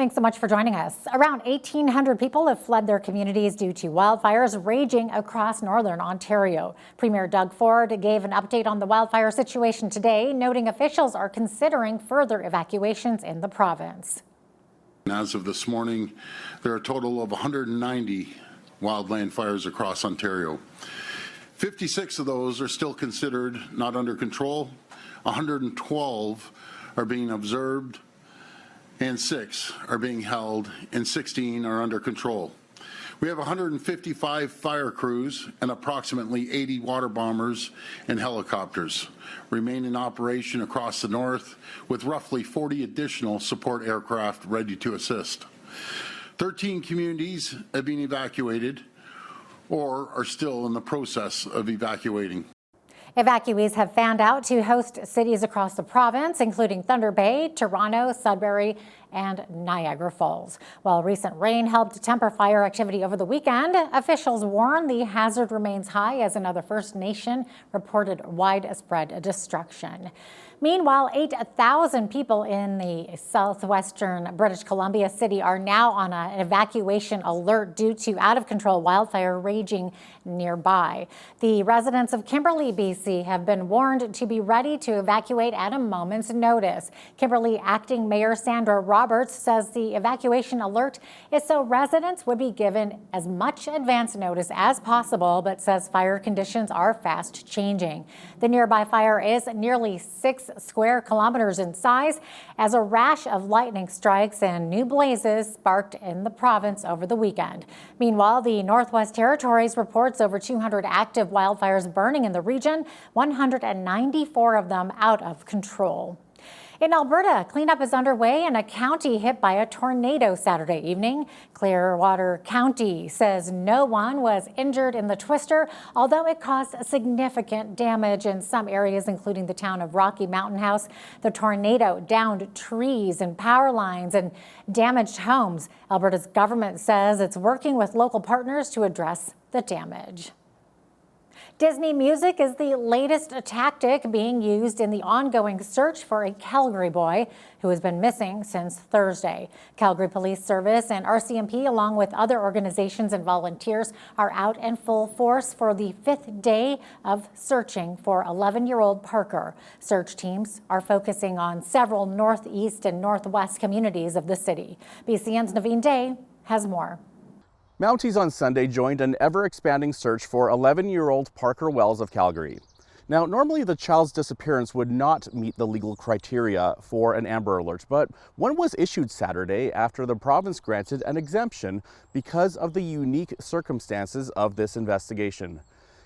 Thanks so much for joining us. Around 1,800 people have fled their communities due to wildfires raging across northern Ontario. Premier Doug Ford gave an update on the wildfire situation today, noting officials are considering further evacuations in the province. As of this morning, there are a total of 190 wildland fires across Ontario. 56 of those are still considered not under control, 112 are being observed, and 6 are being held, and 16 are under control. We have 155 fire crews and approximately 80 water bombers and helicopters remain in operation across the north, with roughly 40 additional support aircraft ready to assist. 13 communities have been evacuated or are still in the process of evacuating. Evacuees have fanned out to host cities across the province, including Thunder Bay, Toronto, Sudbury, and Niagara Falls. While recent rain helped temper fire activity over the weekend, officials warn the hazard remains high as another First Nation reported widespread destruction. Meanwhile, 8,000 people in the southwestern British Columbia city are now on an evacuation alert due to out-of-control wildfire raging nearby. The residents of Kimberley, BC have been warned to be ready to evacuate at a moment's notice. Kimberley Acting Mayor Sandra Roberts says the evacuation alert is so residents would be given as much advance notice as possible, but says fire conditions are fast changing. The nearby fire is nearly 6 square kilometers in size as a rash of lightning strikes and new blazes sparked in the province over the weekend. Meanwhile, the Northwest Territories reports over 200 active wildfires burning in the region, 194 of them out of control. In Alberta, cleanup is underway in a county hit by a tornado Saturday evening. Clearwater County says no one was injured in the twister, although it caused significant damage in some areas, including the town of Rocky Mountain House. The tornado downed trees and power lines and damaged homes. Alberta's government says it's working with local partners to address the damage. Disney music is the latest tactic being used in the ongoing search for a Calgary boy who has been missing since Thursday. Calgary Police Service and RCMP, along with other organizations and volunteers, are out in full force for the 5th day of searching for 11-year-old Parker. Search teams are focusing on several northeast and northwest communities of the city. BCN's Naveen Day has more. Mounties on Sunday joined an ever-expanding search for 11-year-old Parker Wells of Calgary. Now, normally the child's disappearance would not meet the legal criteria for an Amber Alert, but one was issued Saturday after the province granted an exemption because of the unique circumstances of this investigation.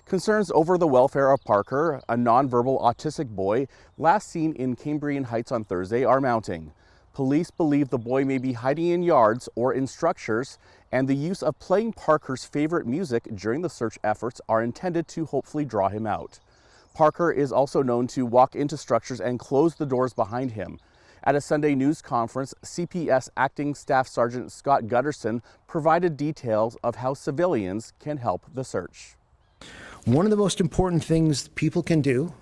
Concerns over the welfare of Parker, a nonverbal autistic boy last seen in Cambrian Heights on Thursday, are mounting. Police believe the boy may be hiding in yards or in structures, and the use of playing Parker's favorite music during the search efforts are intended to hopefully draw him out. Parker is also known to walk into structures and close the doors behind him. At a Sunday news conference, CPS Acting Staff Sergeant Scott Gutterson provided details of how civilians can help the search. One of the most important things people can do,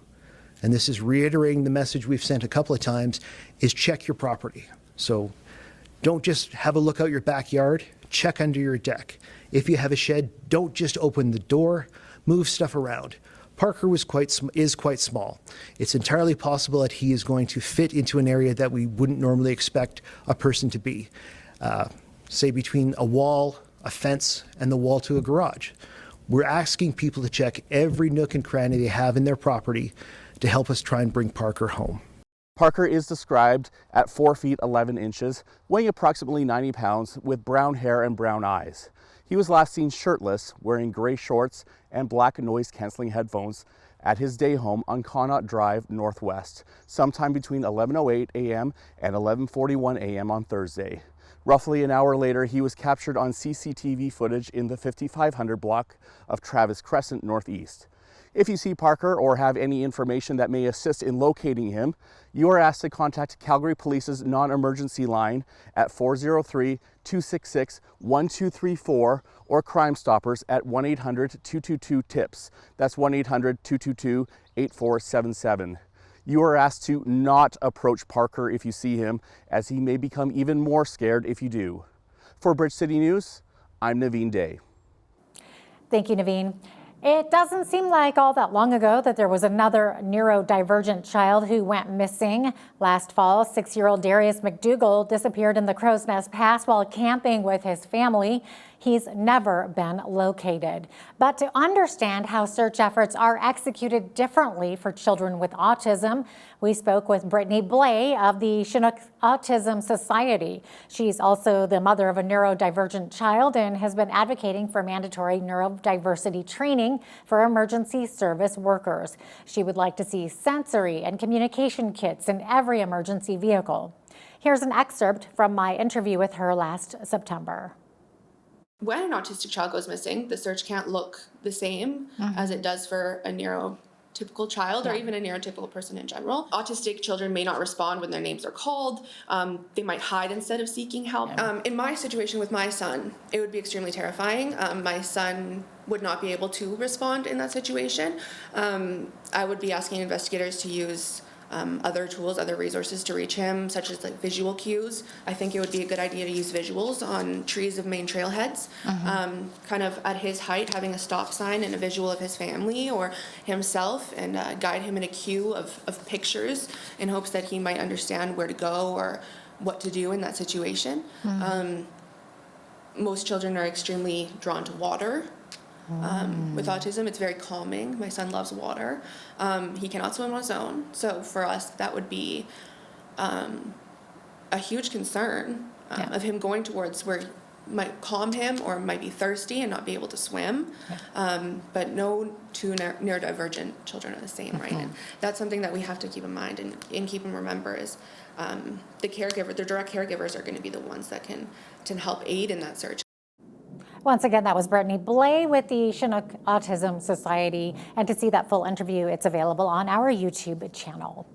and this is reiterating the message we've sent a couple of times, is check your property. So don't just have a look out your backyard, check under your deck. If you have a shed, don't just open the door, move stuff around. Parker is quite small. It's entirely possible that he is going to fit into an area that we wouldn't normally expect a person to be, say between a wall, a fence, and the wall to a garage. We're asking people to check every nook and cranny they have in their property to help us try and bring Parker home. Parker is described at 4 feet 11 inches, weighing approximately 90 pounds, with brown hair and brown eyes. He was last seen shirtless, wearing gray shorts and black noise-canceling headphones at his day home on Connaught Drive Northwest, sometime between 11:08 a.m. and 11:41 a.m. on Thursday. Roughly an hour later, he was captured on CCTV footage in the 5500 block of Travis Crescent Northeast. If you see Parker or have any information that may assist in locating him, you are asked to contact Calgary Police's non-emergency line at 403-266-1234 or Crime Stoppers at 1-800-222-TIPS. That's 1-800-222-8477. You are asked to not approach Parker if you see him, as he may become even more scared if you do. For Bridge City News, I'm Naveen Day. Thank you, Naveen. It doesn't seem like all that long ago that there was another neurodivergent child who went missing. Last fall, 6-year-old Darius McDougall disappeared in the Crow's Nest Pass while camping with his family. He's never been located. But to understand how search efforts are executed differently for children with autism, we spoke with Brittany Blay of the Chinook Autism Society. She's also the mother of a neurodivergent child and has been advocating for mandatory neurodiversity training for emergency service workers. She would like to see sensory and communication kits in every emergency vehicle. Here's an excerpt from my interview with her last September. When an autistic child goes missing, the search can't look the same as it does for a neurotypical child or even a neurotypical person in general. Autistic children may not respond when their names are called. They might hide instead of seeking help. In my situation with my son, it would be extremely terrifying. My son would not be able to respond in that situation. I would be asking investigators to use other tools, other resources to reach him, such as like visual cues. I think it would be a good idea to use visuals on trees of main trailheads, kind of at his height, having a stop sign and a visual of his family or himself, and guide him in a queue of pictures in hopes that he might understand where to go or what to do in that situation. Most children are extremely drawn to water. With autism, it's very calming. My son loves water. He cannot swim on his own. So for us, that would be a huge concern of him going towards where might calm him or might be thirsty and not be able to swim. But no two neurodivergent children are the same, right? And that's something that we have to keep in mind and keep and remember is the direct caregivers are going to be the ones that can help aid in that search. Once again, that was Brittany Blay with the Chinook Autism Society. And to see that full interview, it's available on our YouTube channel.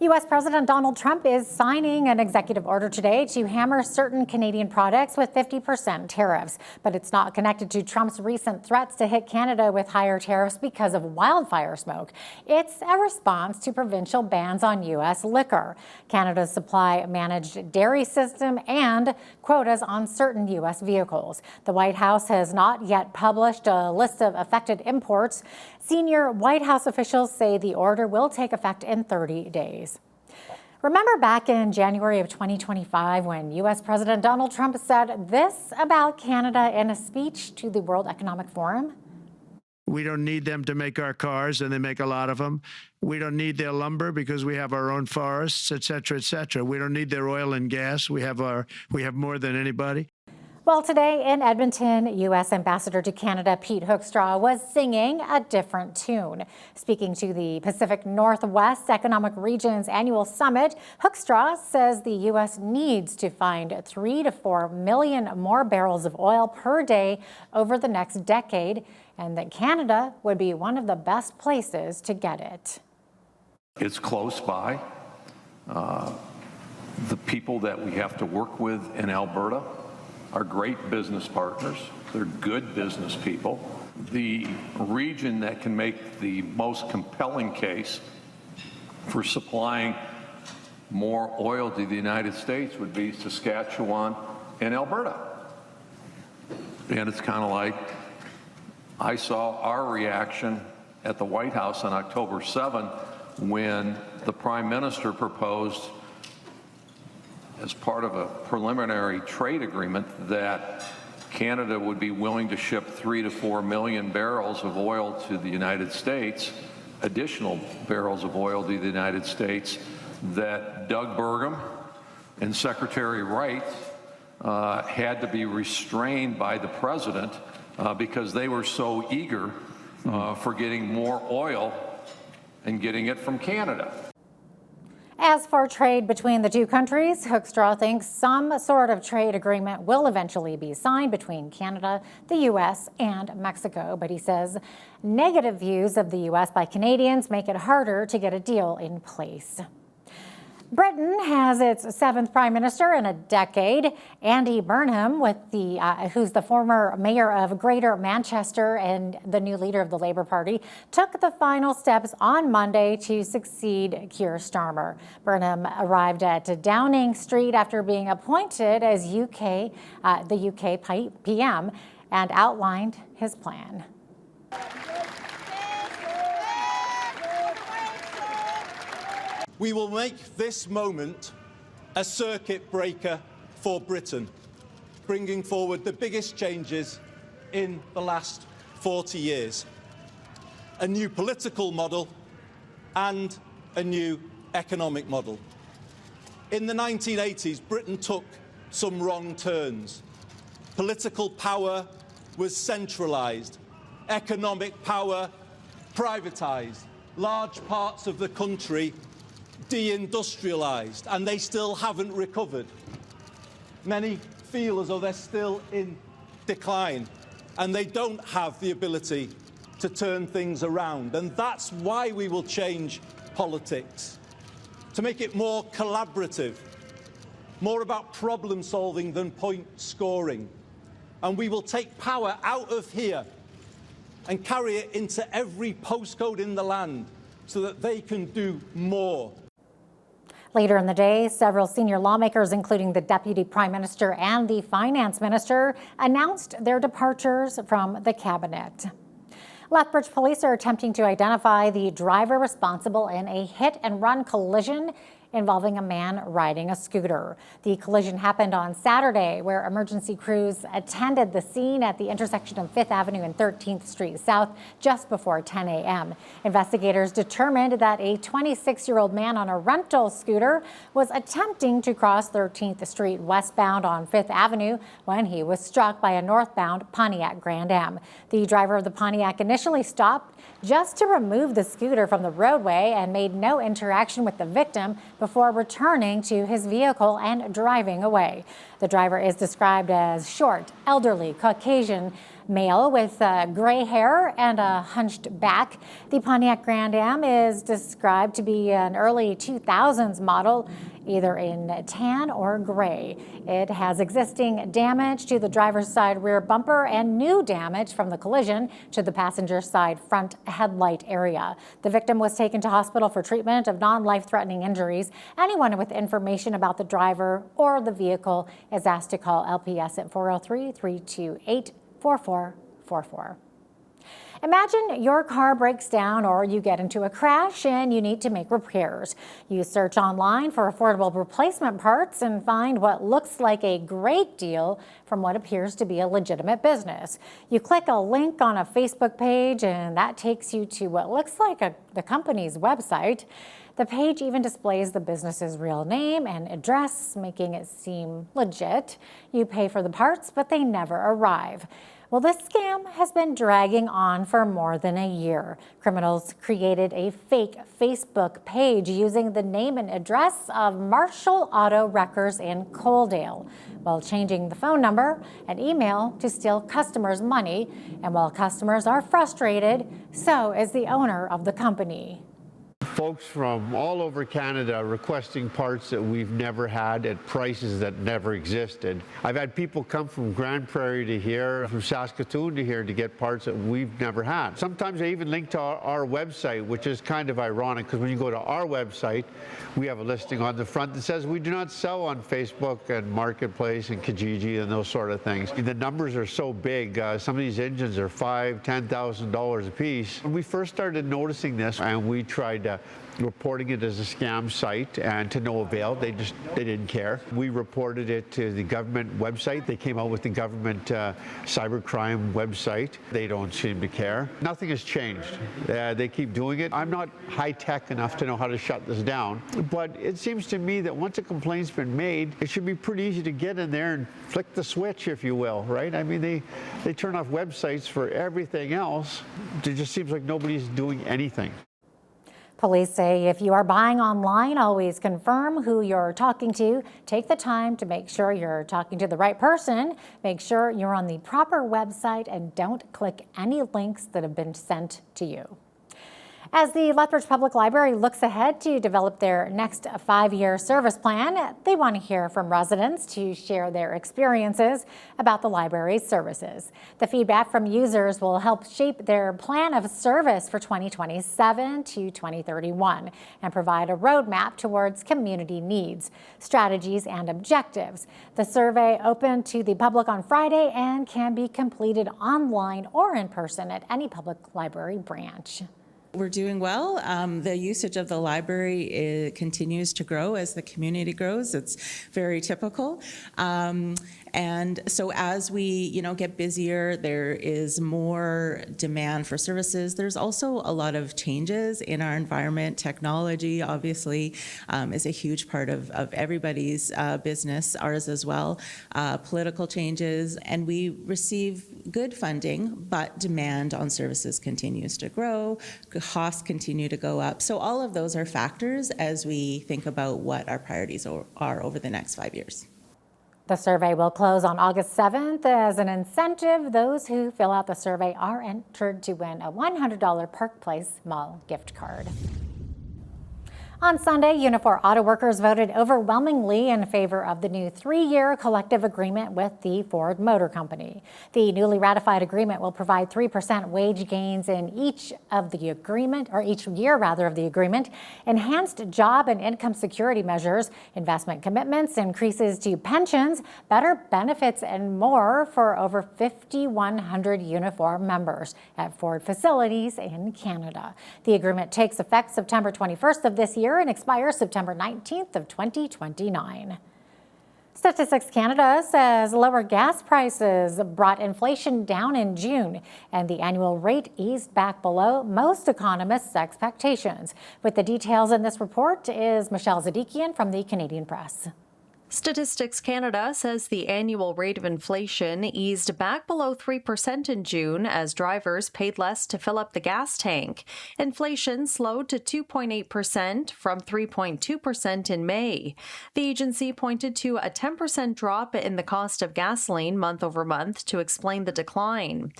U.S. President Donald Trump is signing an executive order today to hammer certain Canadian products with 50% tariffs. But it's not connected to Trump's recent threats to hit Canada with higher tariffs because of wildfire smoke. It's a response to provincial bans on U.S. liquor, Canada's supply-managed dairy system, and quotas on certain U.S. vehicles. The White House has not yet published a list of affected imports. Senior White House officials say the order will take effect in 30 days. Remember back in January of 2025 when U.S. President Donald Trump said this about Canada in a speech to the World Economic Forum? We don't need them to make our cars, and they make a lot of them. We don't need their lumber because we have our own forests, et cetera, et cetera. We don't need their oil and gas. We have more than anybody. Well, today in Edmonton, U.S. Ambassador to Canada Pete Hoekstra was singing a different tune. Speaking to the Pacific Northwest Economic Region's annual summit, Hoekstra says the U.S. needs to find 3 to 4 million more barrels of oil per day over the next decade, and that Canada would be one of the best places to get it. It's close by. The people that we have to work with in Alberta are great business partners. They're good business people. The region that can make the most compelling case for supplying more oil to the United States would be Saskatchewan and Alberta. And it's kind of like I saw our reaction at the White House on October 7 when the Prime Minister proposed, as part of a preliminary trade agreement, that Canada would be willing to ship 3 to 4 million barrels of oil to the United States, additional barrels of oil to the United States, that Doug Burgum and Secretary Wright had to be restrained by the president because they were so eager for getting more oil and getting it from Canada. As for trade between the two countries, Hoekstra thinks some sort of trade agreement will eventually be signed between Canada, the U.S., and Mexico. But he says negative views of the U.S. by Canadians make it harder to get a deal in place. Britain has its 7th prime minister in a decade. Andy Burnham, who's the former mayor of Greater Manchester and the new leader of the Labour Party, took the final steps on Monday to succeed Keir Starmer. Burnham arrived at Downing Street after being appointed as the UK PM and outlined his plan. We will make this moment a circuit breaker for Britain, bringing forward the biggest changes in the last 40 years. A new political model and a new economic model. In the 1980s, Britain took some wrong turns. Political power was centralised, economic power privatised, large parts of the country deindustrialised, and they still haven't recovered. Many feel as though they're still in decline, and they don't have the ability to turn things around. And that's why we will change politics, to make it more collaborative, more about problem solving than point scoring. And we will take power out of here and carry it into every postcode in the land so that they can do more. Later in the day, several senior lawmakers, including the Deputy Prime Minister and the Finance Minister, announced their departures from the cabinet. Lethbridge police are attempting to identify the driver responsible in a hit-and-run collision involving a man riding a scooter. The collision happened on Saturday, where emergency crews attended the scene at the intersection of 5th Avenue and 13th Street South just before 10 a.m. Investigators determined that a 26-year-old man on a rental scooter was attempting to cross 13th Street westbound on 5th Avenue when he was struck by a northbound Pontiac Grand Am. The driver of the Pontiac initially stopped just to remove the scooter from the roadway and made no interaction with the victim before returning to his vehicle and driving away. The driver is described as short, elderly, Caucasian male with gray hair and a hunched back. The Pontiac Grand Am is described to be an early 2000s model, either in tan or gray. It has existing damage to the driver's side rear bumper and new damage from the collision to the passenger side front headlight area. The victim was taken to hospital for treatment of non-life-threatening injuries. Anyone with information about the driver or the vehicle is asked to call LPS at 403-328-4444. Imagine your car breaks down or you get into a crash and you need to make repairs. You search online for affordable replacement parts and find what looks like a great deal from what appears to be a legitimate business. You click a link on a Facebook page and that takes you to what looks like the company's website. The page even displays the business's real name and address, making it seem legit. You pay for the parts, but they never arrive. Well, this scam has been dragging on for more than a year. Criminals created a fake Facebook page using the name and address of Marshall Auto Wreckers in Coaldale, while changing the phone number and email to steal customers' money. And while customers are frustrated, so is the owner of the company. Folks from all over Canada requesting parts that we've never had at prices that never existed. I've had people come from Grand Prairie to here, from Saskatoon to here to get parts that we've never had. Sometimes they even link to our website, which is kind of ironic because when you go to our website, we have a listing on the front that says we do not sell on Facebook and Marketplace and Kijiji and those sort of things. The numbers are so big. Some of these engines are $5,000, $10,000 a piece. When we first started noticing this and we tried reporting it as a scam site, and to no avail. They didn't care. We reported it to the government website. They came out with the government cybercrime website. They don't seem to care. Nothing has changed. They keep doing it. I'm not high-tech enough to know how to shut this down, but it seems to me that once a complaint's been made, it should be pretty easy to get in there and flick the switch, if you will, right? I mean, they turn off websites for everything else. It just seems like nobody's doing anything. Police say if you are buying online, always confirm who you're talking to. Take the time to make sure you're talking to the right person. Make sure you're on the proper website and don't click any links that have been sent to you. As the Lethbridge Public Library looks ahead to develop their next 5-year service plan, they want to hear from residents to share their experiences about the library's services. The feedback from users will help shape their plan of service for 2027 to 2031 and provide a roadmap towards community needs, strategies, and objectives. The survey opened to the public on Friday and can be completed online or in person at any public library branch. We're doing well. The usage of the library continues to grow as the community grows. It's very typical. And so as we, get busier, there is more demand for services. There's also a lot of changes in our environment. Technology, obviously, is a huge part of everybody's business, ours as well. Political changes, and we receive good funding, but demand on services continues to grow. Costs continue to go up. So all of those are factors as we think about what our priorities are over the next 5 years. The survey will close on August 7th. As an incentive, those who fill out the survey are entered to win a $100 Park Place Mall gift card. On Sunday, Unifor auto workers voted overwhelmingly in favor of the new 3-year collective agreement with the Ford Motor Company. The newly ratified agreement will provide 3% wage gains in each year of the agreement, enhanced job and income security measures, investment commitments, increases to pensions, better benefits, and more for over 5,100 Unifor members at Ford facilities in Canada. The agreement takes effect September 21st of this year and expires September 19th of 2029. Statistics Canada says lower gas prices brought inflation down in June, and the annual rate eased back below most economists' expectations. With the details in this report is Michelle Zadikian from the Canadian Press. Statistics Canada says the annual rate of inflation eased back below 3% in June as drivers paid less to fill up the gas tank. Inflation slowed to 2.8% from 3.2% in May. The agency pointed to a 10% drop in the cost of gasoline month over month to explain the decline.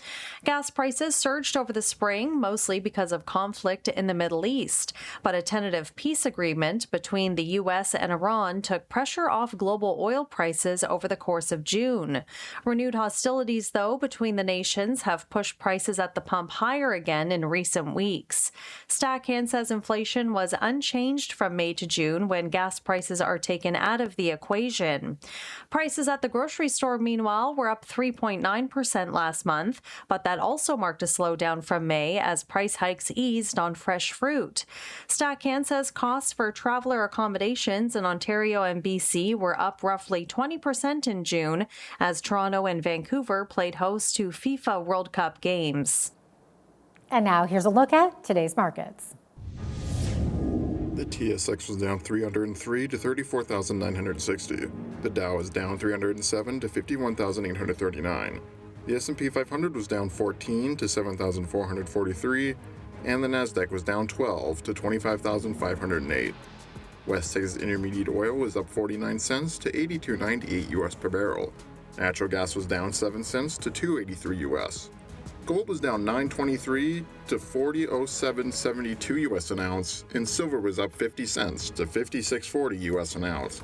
Gas prices surged over the spring, mostly because of conflict in the Middle East, but a tentative peace agreement between the U.S. and Iran took pressure off global oil prices over the course of June. Renewed hostilities, though, between the nations have pushed prices at the pump higher again in recent weeks. Stackhand says inflation was unchanged from May to June when gas prices are taken out of the equation. Prices at the grocery store, meanwhile, were up 3.9% last month, but that also marked a slowdown from May as price hikes eased on fresh fruit. Stackhand says costs for traveler accommodations in Ontario and BC were up roughly 20% in June as Toronto and Vancouver played host to FIFA World Cup games. And now here's a look at today's markets. The TSX was down 303 to 34,960. The Dow is down 307 to 51,839. The S&P 500 was down 14 to 7,443, and the Nasdaq was down 12 to 25,508. West Texas Intermediate oil was up 49 cents to 82.98 US per barrel. Natural gas was down 7 cents to 2.83 US. Gold was down 9.23 to 40.0772 US an ounce, and silver was up 50 cents to 56.40 US an ounce.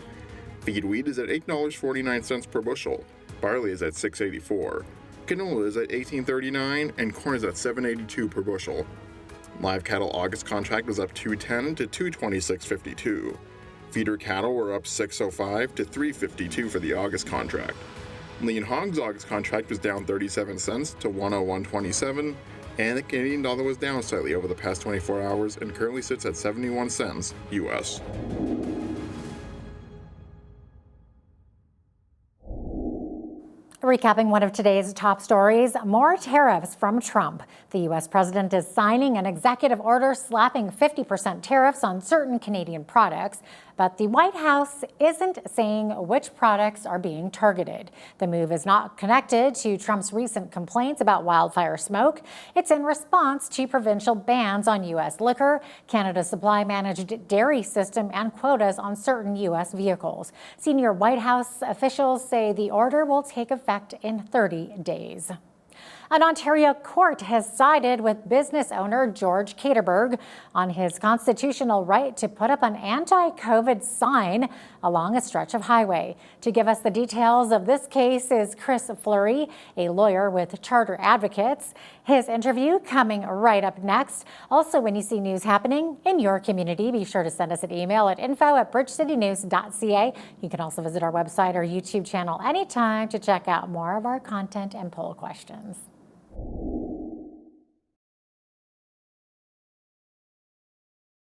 Feed wheat is at $8.49 per bushel. Barley is at $6.84. Canola is at $18.39, and corn is at $7.82 per bushel. Live cattle August contract was up 210 to 226.52. Feeder cattle were up 605 to 352 for the August contract. Lean hogs August contract was down 37 cents to 101.27, and the Canadian dollar was down slightly over the past 24 hours and currently sits at 71 cents US. Recapping one of today's top stories, more tariffs from Trump. The U.S. president is signing an executive order slapping 50% tariffs on certain Canadian products, but the White House isn't saying which products are being targeted. The move is not connected to Trump's recent complaints about wildfire smoke. It's in response to provincial bans on U.S. liquor, Canada's supply-managed dairy system, and quotas on certain U.S. vehicles. Senior White House officials say the order will take effect in 30 days. An Ontario court has sided with business owner George Caterberg on his constitutional right to put up an anti-COVID sign along a stretch of highway. To give us the details of this case is Chris Fleury, a lawyer with Charter Advocates. His interview coming right up next. Also, when you see news happening in your community, be sure to send us an email at info@bridgecitynews.ca. You can also visit our website or YouTube channel anytime to check out more of our content and poll questions.